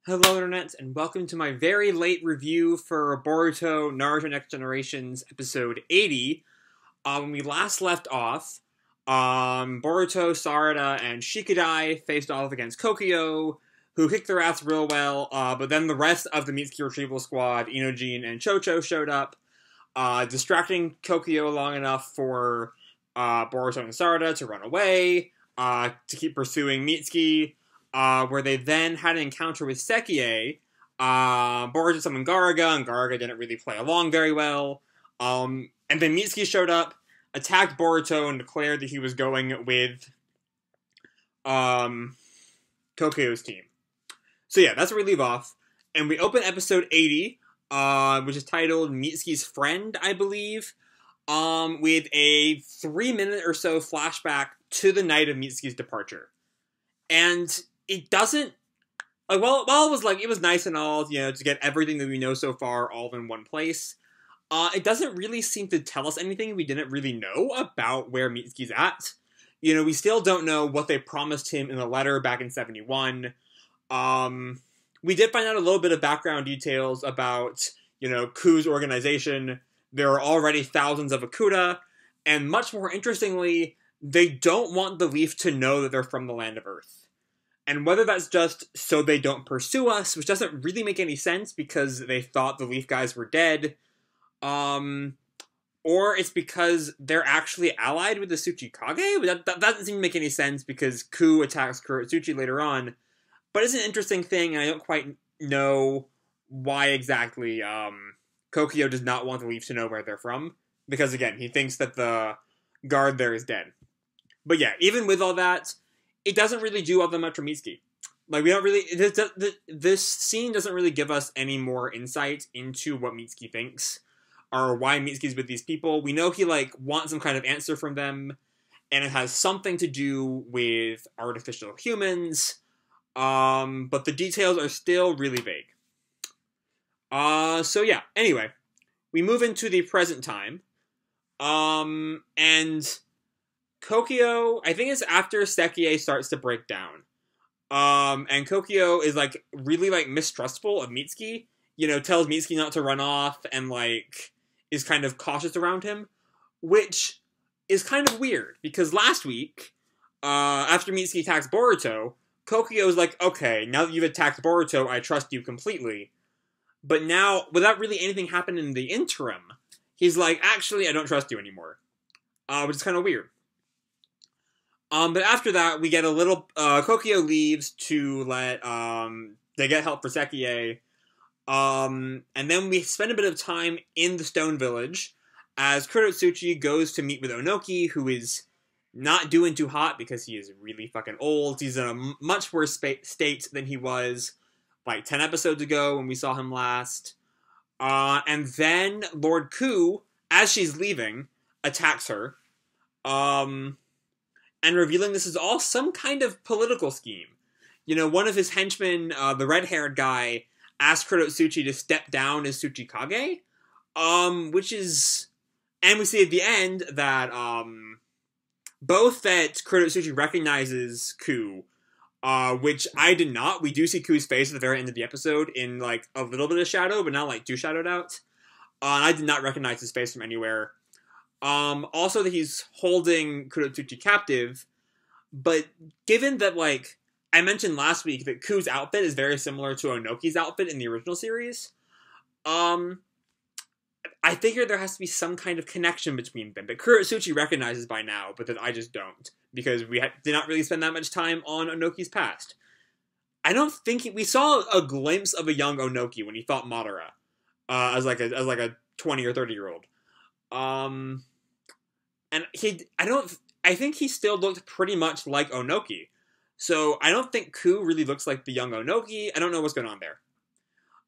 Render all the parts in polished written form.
Hello Internet, and welcome to my very late review for Boruto Naruto Next Generations episode 80. When we last left off, Boruto, Sarada, and Shikadai faced off against Kokyo, who kicked their ass real well, but then the rest of the Mitsuki Retrieval Squad, Inojin and Chocho, showed up, distracting Kokyo long enough for Boruto and Sarada to run away, to keep pursuing Mitsuki, where they then had an encounter with Sekiei. Boruto summoned Garaga, and Garaga didn't really play along very well. And then Mitsuki showed up, attacked Boruto, and declared that he was going with Kokyo's team. So yeah, that's where we leave off. And we open episode 80, which is titled Mitsuki's Friend, I believe, with a 3-minute or so flashback to the night of Mitsuki's departure. And it doesn't, like, while it was nice and all, to get everything that we know so far all in one place, it doesn't really seem to tell us anything we didn't really know about where Mitsuki's at. We still don't know what they promised him in the letter back in 71. We did find out a little bit of background details about, Ku's organization. There are already thousands of Akuta, and much more interestingly, they don't want the Leaf to know that they're from the land of Earth. And whether that's just so they don't pursue us, which doesn't really make any sense because they thought the Leaf guys were dead, or it's because they're actually allied with the Tsuchikage? That doesn't seem to make any sense because Ku attacks Kurotsuchi later on. But it's an interesting thing, and I don't quite know why exactly Kokyo does not want the Leaf to know where they're from. Because, again, he thinks that the guard there is dead. But yeah, even with all that, it doesn't really do all that much for Mitsuki. Like, we don't really... This scene doesn't really give us any more insight into what Mitsuki thinks, or why Mitsuki's with these people. We know he, wants some kind of answer from them, and it has something to do with artificial humans, but the details are still really vague. So yeah, anyway, we move into the present time, and Kokyo, I think it's after Sekiei starts to break down. And Kokyo is, really, mistrustful of Mitsuki. Tells Mitsuki not to run off and, is kind of cautious around him. Which is kind of weird, because last week, after Mitsuki attacks Boruto, Kokyo is like, okay, now that you've attacked Boruto, I trust you completely. But now, without really anything happening in the interim, he's like, actually, I don't trust you anymore. Which is kind of weird. But after that, we get a little, Kokyo leaves to let, they get help for Sekiei. And then we spend a bit of time in the Stone Village, as Kurotsuchi goes to meet with Onoki, who is not doing too hot because he is really fucking old. He's in a much worse state than he was, 10 episodes ago when we saw him last. And then Lord Ku, as she's leaving, attacks her. And revealing this is all some kind of political scheme. One of his henchmen, the red-haired guy, asked Kurotsuchi to step down as Tsuchikage, which is... And we see at the end that, both that Kurotsuchi recognizes Ku, which I did not. We do see Ku's face at the very end of the episode in, a little bit of shadow, but not, too shadowed out. And I did not recognize his face from anywhere. Also that he's holding Kurotsuchi captive, but given that, I mentioned last week that Ku's outfit is very similar to Onoki's outfit in the original series, I figure there has to be some kind of connection between them that Kurotsuchi recognizes by now, but that I just don't, because we did not really spend that much time on Onoki's past. I don't think we saw a glimpse of a young Onoki when he fought Madara, as a 20 or 30-year-old. And I think he still looked pretty much like Onoki. So I don't think Ku really looks like the young Onoki. I don't know what's going on there.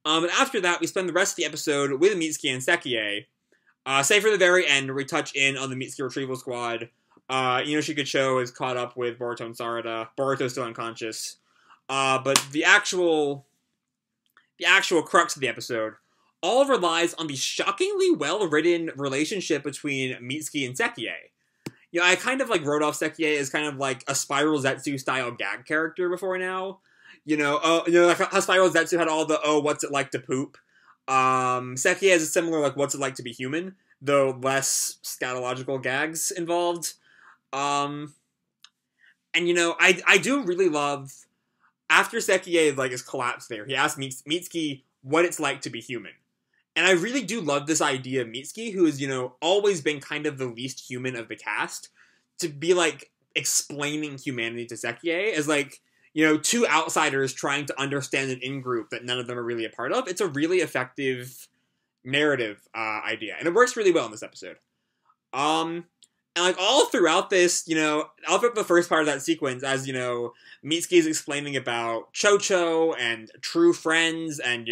And after that, we spend the rest of the episode with Mitsuki and Sekiei, save for the very end where we touch in on the Mitsuki Retrieval Squad. Shikucho is caught up with Boruto and Sarada. Boruto's still unconscious. But the actual crux of the episode all relies on the shockingly well-written relationship between Mitsuki and Sekiei. I kind of wrote off Sekiei as kind of a Spiral Zetsu style gag character before now. Like how Spiral Zetsu had all the, oh, what's it like to poop? Sekiei has a similar, like, what's it like to be human, though less scatological gags involved. And, I do really love, after Sekiei, like, is collapsed there, he asks Mitsuki what it's like to be human. And I really do love this idea of Mitsuki, who has, always been kind of the least human of the cast, to be, like, explaining humanity to Sekiei as, like, two outsiders trying to understand an in-group that none of them are really a part of. It's a really effective narrative idea, and it works really well in this episode. And, like, all throughout this, all throughout the first part of that sequence, as, Mitsuki is explaining about Chocho and true friends and,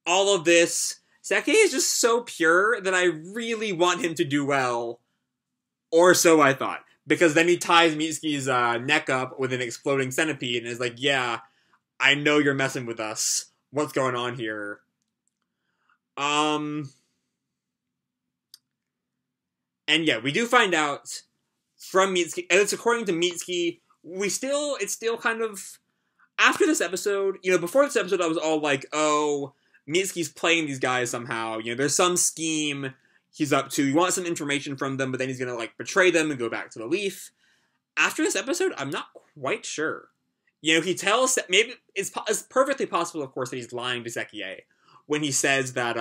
all of this, Sekiei is just so pure that I really want him to do well. Or so I thought. Because then he ties Mitsuki's neck up with an exploding centipede and is like, yeah, I know you're messing with us. What's going on here? And yeah, we do find out from Mitsuki, and it's according to Mitsuki, it's still kind of, after this episode, before this episode I was all like, oh, Mitsuki's playing these guys somehow, there's some scheme he's up to, he wants some information from them, but then he's gonna, like, betray them and go back to the Leaf. After this episode, I'm not quite sure. He tells, maybe, it's perfectly possible, of course, that he's lying to Sekiei when he says that,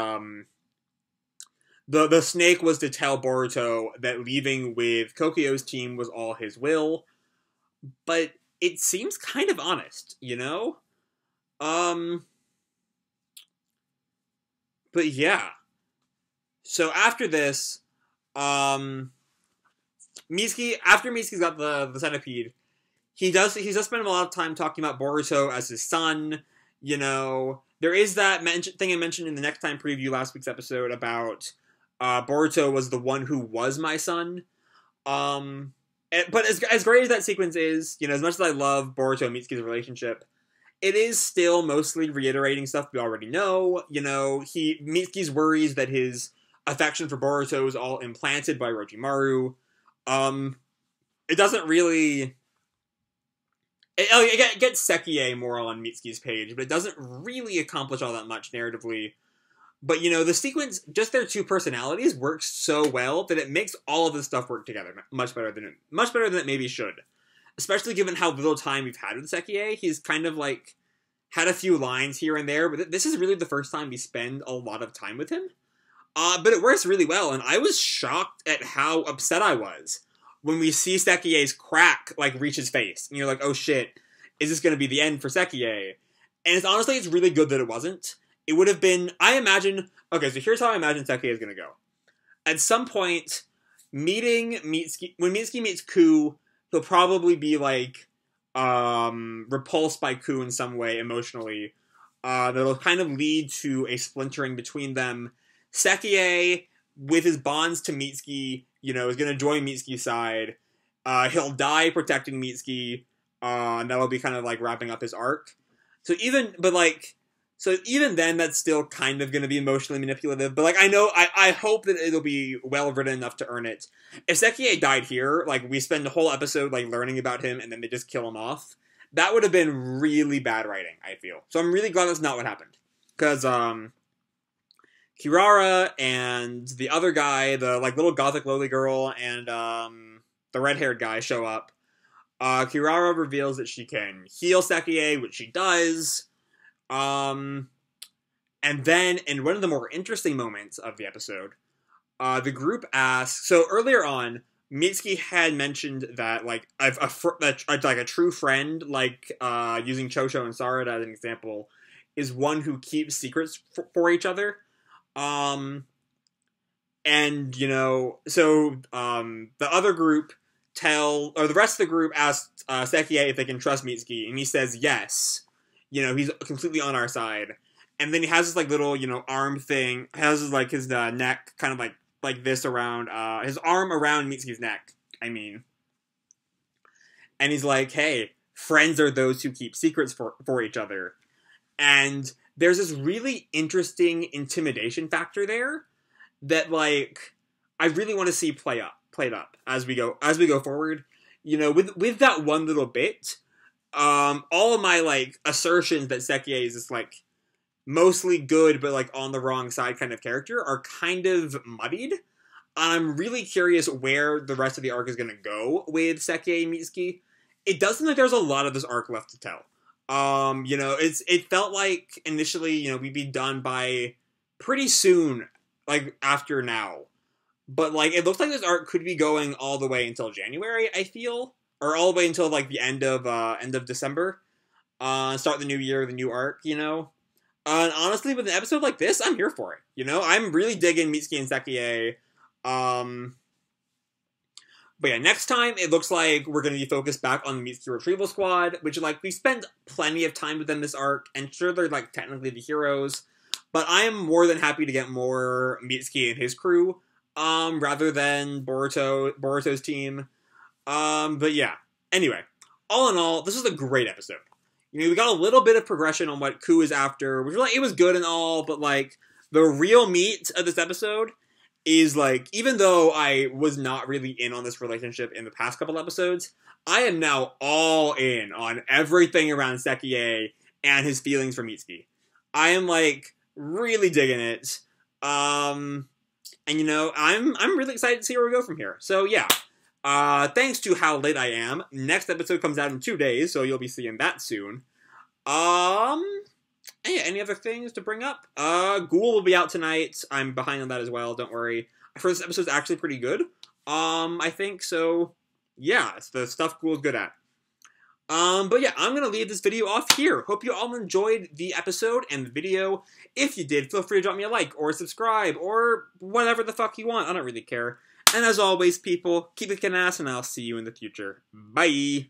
the snake was to tell Boruto that leaving with Kokio's team was all his will, but it seems kind of honest, But yeah. So after this, after Mitsuki's got the centipede, he's just spent a lot of time talking about Boruto as his son. There is that thing I mentioned in the Next Time preview last week's episode about Boruto was the one who was my son. But as great as that sequence is, as much as I love Boruto and Mitsuki's relationship, it is still mostly reiterating stuff we already know. Mitsuki's worries that his affection for Boruto is all implanted by Orochimaru. It doesn't really... It gets Sekiei more on Mitsuki's page, but it doesn't really accomplish all that much narratively. But, the sequence, just their two personalities, works so well that it makes all of this stuff work together much better than it maybe should. Especially given how little time we've had with Sekiei. He's kind of, like, had a few lines here and there, but this is really the first time we spend a lot of time with him. But it works really well, and I was shocked at how upset I was when we see Sekiei's crack, like, reach his face. And you're like, oh shit, is this going to be the end for Sekiei? And honestly, it's really good that it wasn't. It would have been, okay, so here's how I imagine Sekiei is going to go. At some point, when Mitsuki meets Ku, he'll probably be, like, repulsed by Ku in some way emotionally. That'll kind of lead to a splintering between them. Sekiei, with his bonds to Mitsuki, is going to join Mitsuki's side. He'll die protecting Mitsuki, and that'll be kind of, like, wrapping up his arc. So even then, that's still kind of going to be emotionally manipulative. But, like, I hope that it'll be well written enough to earn it. If Sekiei died here, like, we spend the whole episode, like, learning about him, and then they just kill him off, that would have been really bad writing, I feel. So I'm really glad that's not what happened. Because, Kirara and the other guy, the, like, little gothic lowly girl, and, the red-haired guy show up. Kirara reveals that she can heal Sekiei, which she does. And then, in one of the more interesting moments of the episode, the group asks... So, earlier on, Mitsuki had mentioned that, like, a true friend, like, using Chocho and Sarada as an example, is one who keeps secrets for each other. The other group the rest of the group asks Sekiei if they can trust Mitsuki, and he says yes. He's completely on our side. And then he has this, like, little, arm thing, has, like, his neck kind of, like this around, his arm around Mitsuki's neck, I mean. And he's like, hey, friends are those who keep secrets for each other. And there's this really interesting intimidation factor there that, like, I really want to see played up as we go forward. With that one little bit, all of my, like, assertions that Sekiei is this, like, mostly good but, like, on the wrong side kind of character are kind of muddied. I'm really curious where the rest of the arc is going to go with Sekiei and Mitsuki. It does seem like there's a lot of this arc left to tell. You know, it felt like initially, you know, we'd be done by pretty soon, like, after now. But, like, it looks like this arc could be going all the way until January, I feel. Or all the way until, like, the end of December. Start the new year, the new arc, you know? And honestly, with an episode like this, I'm here for it, you know? I'm really digging Mitsuki and Sekiei. But yeah, next time, it looks like we're going to be focused back on the Mitsuki Retrieval Squad, which, like, we spent plenty of time with them this arc, and sure, they're, like, technically the heroes, but I am more than happy to get more Mitsuki and his crew, rather than Boruto's team. But yeah. Anyway, all in all, this was a great episode. You know, we got a little bit of progression on what Ku is after, which was, like, it was good and all, but, like, the real meat of this episode is, like, even though I was not really in on this relationship in the past couple episodes, I am now all in on everything around Sekiei and his feelings for Mitsuki. I am, like, really digging it. And, you know, I'm really excited to see where we go from here. So, yeah. Thanks to how late I am. Next episode comes out in 2 days, so you'll be seeing that soon. Yeah, any other things to bring up? Ghoul will be out tonight. I'm behind on that as well, don't worry. I heard this episode's actually pretty good. I think, so, yeah, it's the stuff Ghoul's good at. But yeah, I'm gonna leave this video off here. Hope you all enjoyed the episode and the video. If you did, feel free to drop me a like, or subscribe, or whatever the fuck you want. I don't really care. And as always, people, keep kicking ass, and I'll see you in the future. Bye!